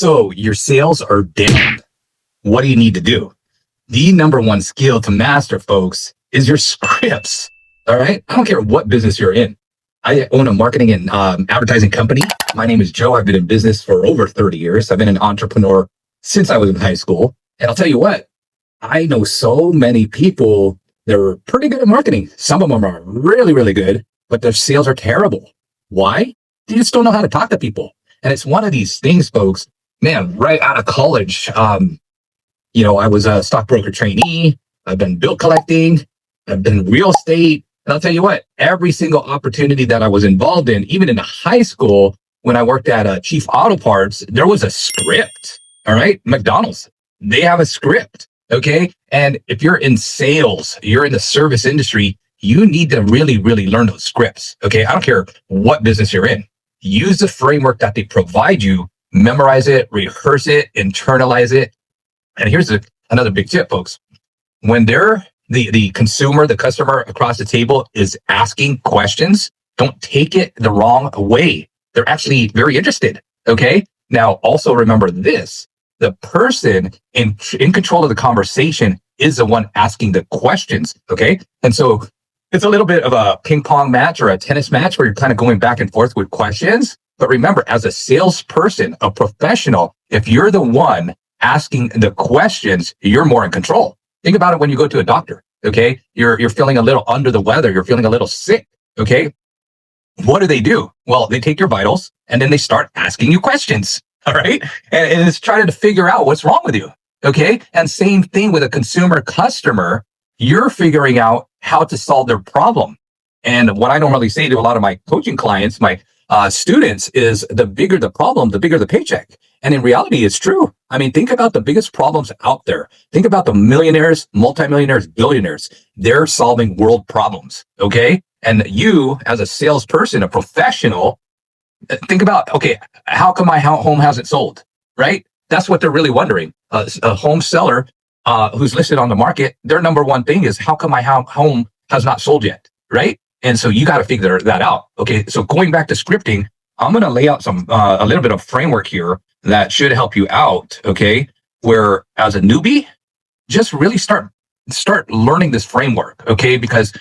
So your sales are down. What do you need to do? The number one skill to master, folks, is your scripts. All right. I don't care what business you're in. I own a marketing and advertising company. My name is Joe. I've been in business for over 30 years. I've been an entrepreneur since I was in high school. And I'll tell you what, I know so many people that are pretty good at marketing. Some of them are really, really good, but their sales are terrible. Why? They just don't know how to talk to people. And it's one of these things, folks, man, right out of college, I was a stockbroker trainee. I've been bill collecting. I've been in real estate. And I'll tell you what, every single opportunity that I was involved in, even in high school, when I worked at Chief Auto Parts, there was a script. All right. McDonald's, they have a script. Okay. And if you're in sales, you're in the service industry, you need to really, really learn those scripts. Okay. I don't care what business you're in. Use the framework that they provide you, memorize it, rehearse it, internalize it. And here's another big tip, folks. When the consumer, the customer across the table is asking questions, don't take it the wrong way. They're actually very interested. Okay. Now, also remember this, the person in control of the conversation is the one asking the questions. Okay. And so it's a little bit of a ping pong match or a tennis match where you're kind of going back and forth with questions. But remember, as a salesperson, a professional, if you're the one asking the questions, you're more in control. Think about it when you go to a doctor, okay? You're feeling a little under the weather. You're feeling a little sick, okay? What do? Well, they take your vitals and then they start asking you questions, all right? And it's trying to figure out what's wrong with you, okay? And same thing with a consumer customer. You're figuring out how to solve their problem. And what I normally say to a lot of my coaching clients, my students, is the bigger the problem, the bigger the paycheck. And in reality, it's true. I mean, think about the biggest problems out there. Think about the millionaires, multimillionaires, billionaires. They're solving world problems, okay? And you, as a salesperson, a professional, think about, okay, how come my home hasn't sold, right? That's what they're really wondering. A home seller who's listed on the market, their number one thing is, how come my home has not sold yet, right? And so you got to figure that out. Okay, so going back to scripting, I'm going to lay out a little bit of framework here that should help you out. Okay, where as a newbie, just really start learning this framework. Okay, because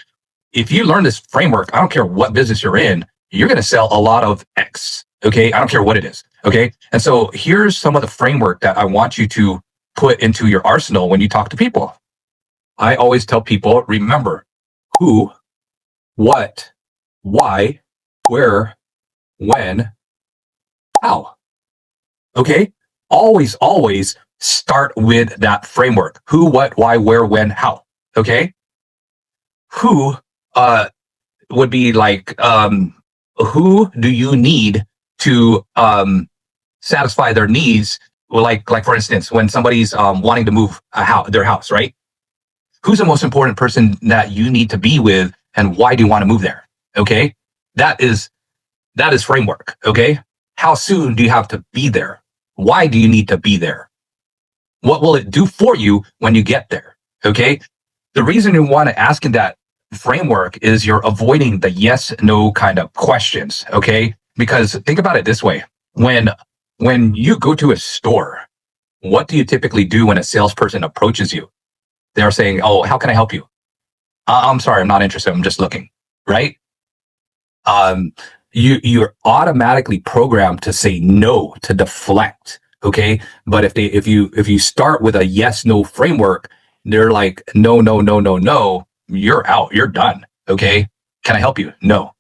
if you learn this framework, I don't care what business you're in, you're going to sell a lot of X. Okay, I don't care what it is. Okay, and so here's some of the framework that I want you to put into your arsenal when you talk to people. I always tell people, remember who, what, why, where, when, how. Okay? Always start with that framework. Who, what, why, where, when, how. Okay? Who would be like, who do you need to satisfy their needs? Well, like for instance, when somebody's wanting to move their house, right? Who's the most important person that you need to be with, and why do you want to move there? Okay, that is framework. Okay, how soon do you have to be there? Why do you need to be there? What will it do for you when you get there? Okay, the reason you want to ask in that framework is you're avoiding the yes, no kind of questions. Okay, because think about it this way: when you go to a store, what do you typically do when a salesperson approaches you? They're saying, "Oh, how can I help you?" I'm sorry, I'm not interested. I'm just looking, right? You're automatically programmed to say no, to deflect. Okay. But if you start with a yes, no framework, they're like, no, you're out, you're done. Okay. Can I help you? No.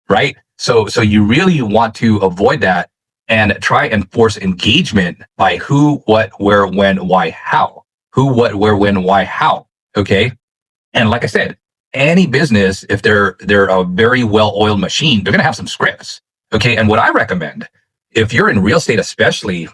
Right. So you really want to avoid that and try and force engagement by who, what, where, when, why, how. Who, what, where, when, why, how. Okay. And like I said, any business, if they're a very well-oiled machine, they're going to have some scripts. Okay. And what I recommend, if you're in real estate, especially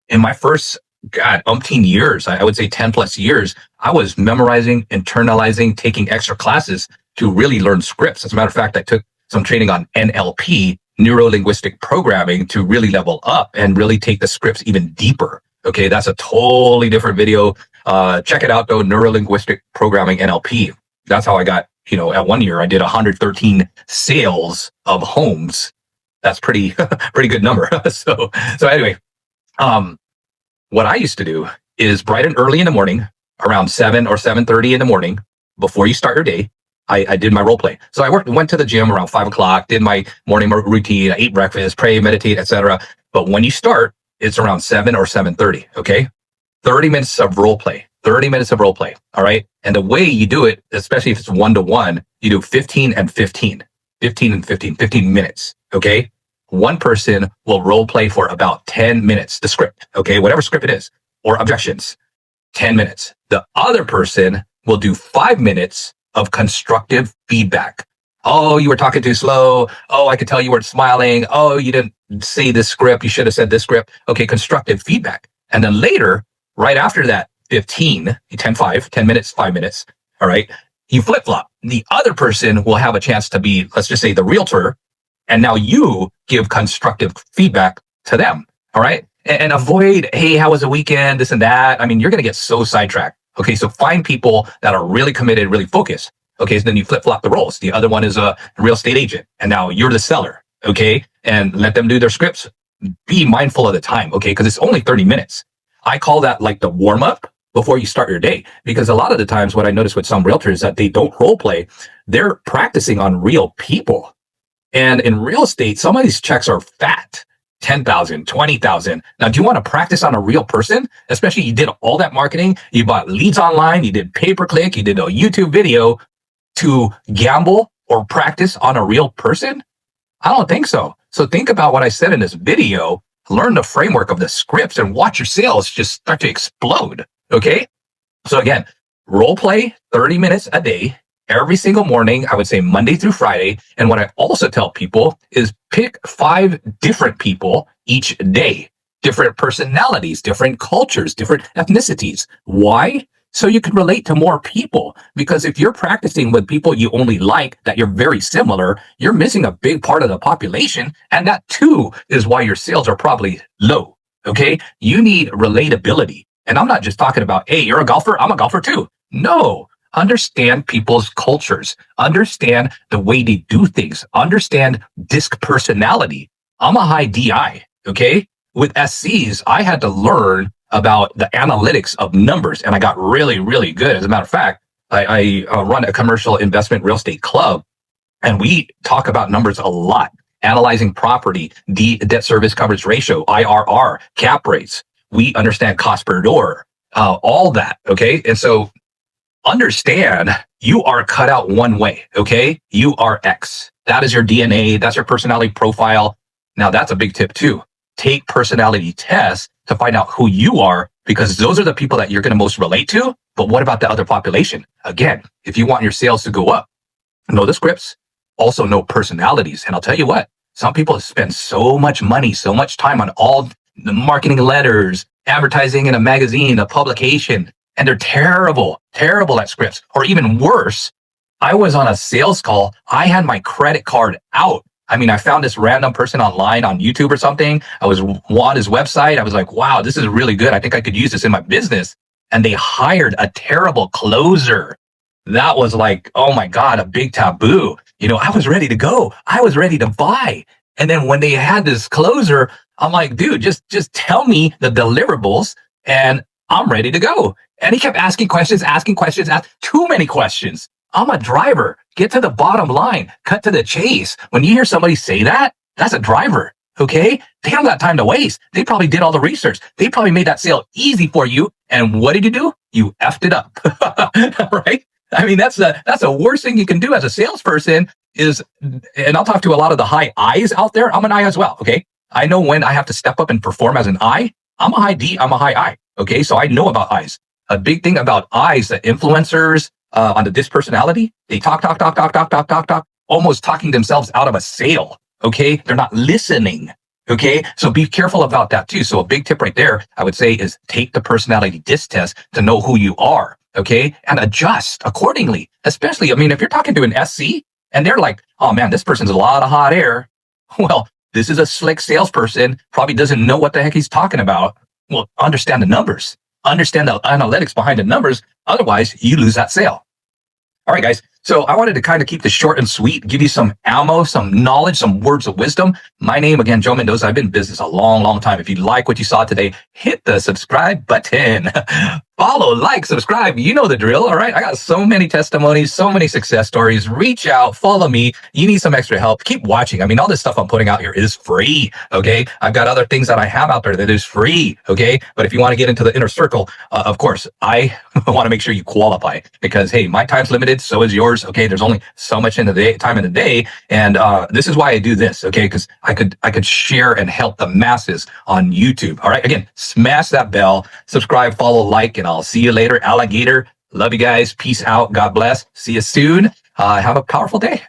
in my first, umpteen years, I would say 10 plus years, I was memorizing, internalizing, taking extra classes to really learn scripts. As a matter of fact, I took some training on NLP, neuro-linguistic programming, to really level up and really take the scripts even deeper. Okay. That's a totally different video. Check it out though, neuro-linguistic programming, NLP. That's how I got, at 1 year, I did 113 sales of homes. That's pretty good number. So anyway, Um, what I used to do is bright and early in the morning, around 7 or 7:30 in the morning, before you start your day, I did my role play. So I went to the gym around 5 o'clock, did my morning routine, I ate breakfast, pray, meditate, etc. But when you start, it's around 7 or 7:30. Okay, 30 minutes of role play. 30 minutes of role play. All right. And the way you do it, especially if it's 1-to-1, you do 15 and 15, 15 and 15, 15 minutes. Okay. One person will role play for about 10 minutes, the script. Okay. Whatever script it is, or objections, 10 minutes. The other person will do 5 minutes of constructive feedback. Oh, you were talking too slow. Oh, I could tell you weren't smiling. Oh, you didn't say this script. You should have said this script. Okay. Constructive feedback. And then later, right after that, 15, 10, 5, 10 minutes, 5 minutes. All right. You flip flop. The other person will have a chance to be, let's just say, the realtor. And now you give constructive feedback to them. All right. And avoid, hey, how was the weekend? This and that. I mean, you're going to get so sidetracked. Okay. So find people that are really committed, really focused. Okay. So then you flip flop the roles. The other one is a real estate agent. And now you're the seller. Okay. And let them do their scripts. Be mindful of the time. Okay. Because it's only 30 minutes. I call that like the warm up before you start your day. Because a lot of the times what I notice with some realtors is that they don't role play. They're practicing on real people. And in real estate, some of these checks are fat. 10,000, 20,000. Now, do you want to practice on a real person? Especially you did all that marketing. You bought leads online. You did pay-per-click. You did a YouTube video to gamble or practice on a real person? I don't think so. So think about what I said in this video. Learn the framework of the scripts and watch your sales just start to explode. Okay. So again, role play 30 minutes a day, every single morning. I would say Monday through Friday. And what I also tell people is pick 5 different people each day, different personalities, different cultures, different ethnicities. Why? So you can relate to more people. Because if you're practicing with people you only like, that you're very similar, you're missing a big part of the population. And that too is why your sales are probably low. Okay. You need relatability. And I'm not just talking about, hey, you're a golfer. I'm a golfer too. No, understand people's cultures, understand the way they do things, understand disc personality. I'm a high DI. Okay. With SCs, I had to learn about the analytics of numbers, and I got really, really good. As a matter of fact, I run a commercial investment real estate club, and we talk about numbers a lot, analyzing property, the debt service coverage ratio, IRR, cap rates. We understand cost per door, all that. Okay. And so understand you are cut out one way. Okay. You are X. That is your DNA. That's your personality profile. Now that's a big tip too. Take personality tests to find out who you are, because those are the people that you're going to most relate to. But what about the other population? Again, if you want your sales to go up, know the scripts, also know personalities. And I'll tell you what, some people spend so much money, so much time on all the marketing letters, advertising in a magazine, a publication, and they're terrible at scripts. Or even worse, I was on a sales call. I had my credit card out. I mean, I found this random person online on YouTube or something. I was on his website. I was like, wow, this is really good. I think I could use this in my business. And they hired a terrible closer. That was like, oh my God, a big taboo. You know, I was ready to go. I was ready to buy. And then when they had this closer, I'm like, dude, just tell me the deliverables and I'm ready to go. And he kept asking questions, too many questions. I'm a driver. Get to the bottom line. Cut to the chase. When you hear somebody say that, that's a driver. Okay. They don't got time to waste. They probably did all the research. They probably made that sale easy for you. And what did you do? You effed it up. Right? I mean, that's the worst thing you can do as a salesperson is, and I'll talk to a lot of the high I's out there. I'm an I as well. Okay. I know when I have to step up and perform as an I. I'm a high D. I'm a high I. Okay. So I know about I's. A big thing about I's, the influencers, on the disc personality, they talk, almost talking themselves out of a sale. Okay. They're not listening. Okay. So be careful about that too. So a big tip right there, I would say, is take the personality disc test to know who you are. Okay. And adjust accordingly. Especially, I mean, if you're talking to an SC and they're like, oh man, this person's a lot of hot air. Well, this is a slick salesperson, probably doesn't know what the heck he's talking about. Well, understand the numbers, understand the analytics behind the numbers. Otherwise, you lose that sale. All right, guys. So I wanted to kind of keep this short and sweet, give you some ammo, some knowledge, some words of wisdom. My name, again, Joe Mendoza. I've been in business a long, long time. If you like what you saw today, hit the subscribe button. Follow, like, subscribe. You know the drill. All right. I got so many testimonies, so many success stories. Reach out, follow me. You need some extra help. Keep watching. I mean, all this stuff I'm putting out here is free. Okay. I've got other things that I have out there that is free. Okay. But if you want to get into the inner circle, of course, I want to make sure you qualify because, hey, my time's limited. So is yours. Okay. There's only so much in the day, time in the day. And this is why I do this. Okay. Because I could share and help the masses on YouTube. All right. Again, smash that bell, subscribe, follow, like, and I'll see you later, alligator. Love you guys. Peace out. God bless. See you soon. Have a powerful day.